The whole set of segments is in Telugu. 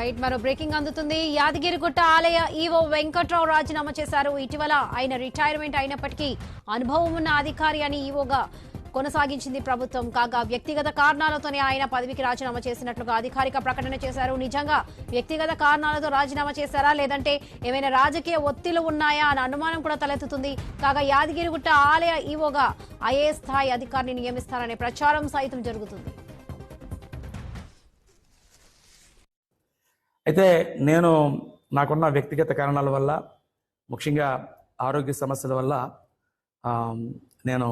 రైట్ మరో బ్రేకింగ్ అందుతుంది. యాదగిరిగుట్ట ఆలయ ఈవో వెంకట్రావు రాజీనామా చేశారు. ఇటీవల ఆయన రిటైర్మెంట్ అయినప్పటికీ అనుభవం ఉన్న అధికారి అని ఈవోగా కొనసాగించింది ప్రభుత్వం. కాగా వ్యక్తిగత కారణాలతోనే ఆయన పదవికి రాజీనామా చేసినట్లుగా అధికారిక ప్రకటన చేశారు. నిజంగా వ్యక్తిగత కారణాలతో రాజీనామా చేశారా లేదంటే ఏమైనా రాజకీయ ఒత్తిళ్లు ఉన్నాయా అన్న అనుమానం కూడా తలెత్తుతుంది. కాగా యాదగిరిగుట్ట ఆలయ ఈవోగా ఐఏఎస్ స్థాయి అధికారిని నియమిస్తారనే ప్రచారం సైతం జరుగుతుంది. అయితే నాకున్న వ్యక్తిగత కారణాల వల్ల, ముఖ్యంగా ఆరోగ్య సమస్యల వల్ల నేను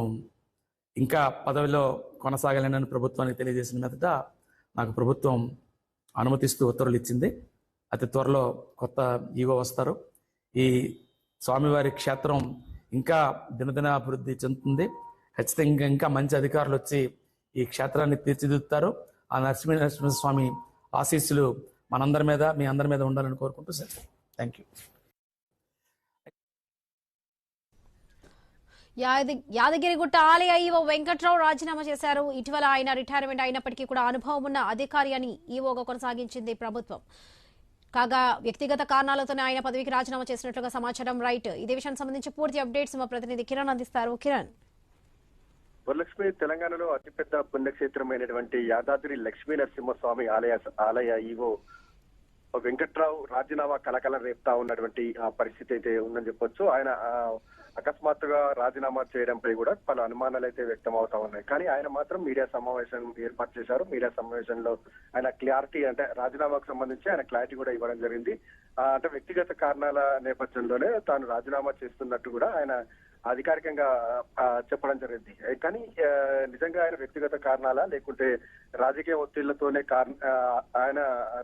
ఇంకా పదవిలో కొనసాగలేనని ప్రభుత్వానికి తెలియజేసిన మీదట నాకు ప్రభుత్వం అనుమతిస్తూ ఉత్తర్వులు ఇచ్చింది. అతి త్వరలో కొత్త ఈవో వస్తారు. ఈ స్వామివారి క్షేత్రం ఇంకా దినదిన అభివృద్ధి చెందుతుంది. ఖచ్చితంగా ఇంకా మంచి అధికారులు వచ్చి ఈ క్షేత్రాన్ని తీర్చిదిద్దుతారు. ఆ నరసింహస్వామి ఆశీస్సులు మనందరి మీద, మీ అందరి మీద ఉండాలని కోరుకుంటూ సార్ థ్యాంక్ యూ. యాదగిరిగుట్ట ఆలయ ఈవో వెంకట్రావు రాజీనామా చేశారు. ఇటీవల ఆయన రిటైర్మెంట్ అయినప్పటికీ కూడా అనుభవం ఉన్న అధికారి అని ఈవోగా కొనసాగించింది ప్రభుత్వం. కాగా వ్యక్తిగత కారణాలతోనే ఆయన పదవికి రాజీనామా చేసినట్లుగా సమాచారం. రైట్, ఇదే విషయానికి సంబంధించి పూర్తి అప్డేట్స్ మా ప్రతినిధి కిరణ్ అందిస్తారు. కిరణ్. వరలక్ష్మి, తెలంగాణలో అతిపెద్ద పుణ్యక్షేత్రమైనటువంటి యాదాద్రి లక్ష్మీ నరసింహస్వామి ఆలయ ఈవో వెంకట్రావు రాజీనామా కలకలం రేపుతా ఉన్నటువంటి పరిస్థితి అయితే ఉందని చెప్పొచ్చు. ఆయన అకస్మాత్తుగా రాజీనామా చేయడంపై కూడా పలు అనుమానాలు అయితే వ్యక్తం అవుతా ఉన్నాయి. కానీ ఆయన మాత్రం మీడియా సమావేశం ఏర్పాటు చేశారు. మీడియా సమావేశంలో ఆయన క్లారిటీ, అంటే రాజీనామాకు సంబంధించి ఆయన క్లారిటీ కూడా ఇవ్వడం జరిగింది. అంటే వ్యక్తిగత కారణాల నేపథ్యంలోనే తాను రాజీనామా చేస్తున్నట్టు కూడా ఆయన అధికారికంగా చెప్పడం జరిగింది. కానీ నిజంగా ఆయన వ్యక్తిగత కారణాలా లేకుంటే రాజకీయ ఒత్తిళ్లతోనే ఆయన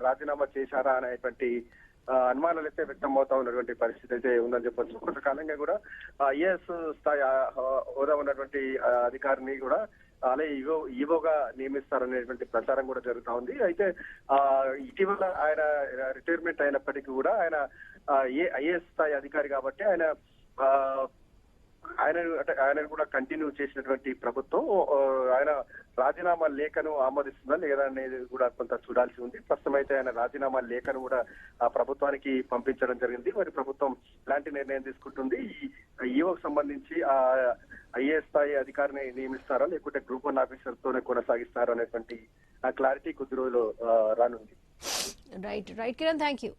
రాజీనామా చేశారా అనేటువంటి అనుమానాలు అయితే వ్యక్తం అవుతా ఉన్నటువంటి పరిస్థితి అయితే ఉందని చెప్పొచ్చు. కొంతకాలంగా కూడా ఐఏఎస్ స్థాయి హోదా ఉన్నటువంటి అధికారిని కూడా ఆలయ ఈవోగా నియమిస్తారనేటువంటి ప్రచారం కూడా జరుగుతా ఉంది. అయితే ఇటీవల ఆయన రిటైర్మెంట్ అయినప్పటికీ కూడా ఆయన ఐఏఎస్ స్థాయి అధికారి కాబట్టి ఆయన కూడా కంటిన్యూ చేసినటువంటి ప్రభుత్వం ఆయన రాజీనామా లేఖను ఆమోదిస్తుందా లేదా అనేది కూడా కొంత చూడాల్సి ఉంది. ప్రస్తుతం అయితే ఆయన రాజీనామా లేఖను కూడా ప్రభుత్వానికి పంపించడం జరిగింది. మరి ప్రభుత్వం ఎలాంటి నిర్ణయం తీసుకుంటుంది, ఈ ఈవోకి సంబంధించి ఐఏఎస్ స్థాయి అధికారిని నియమిస్తారా లేకుంటే గ్రూప్ 1 ఆఫీసర్ తోనే కొనసాగిస్తారా అనేటువంటి క్లారిటీ కొద్ది రోజులు రానుంది. Right Kiran, thank you.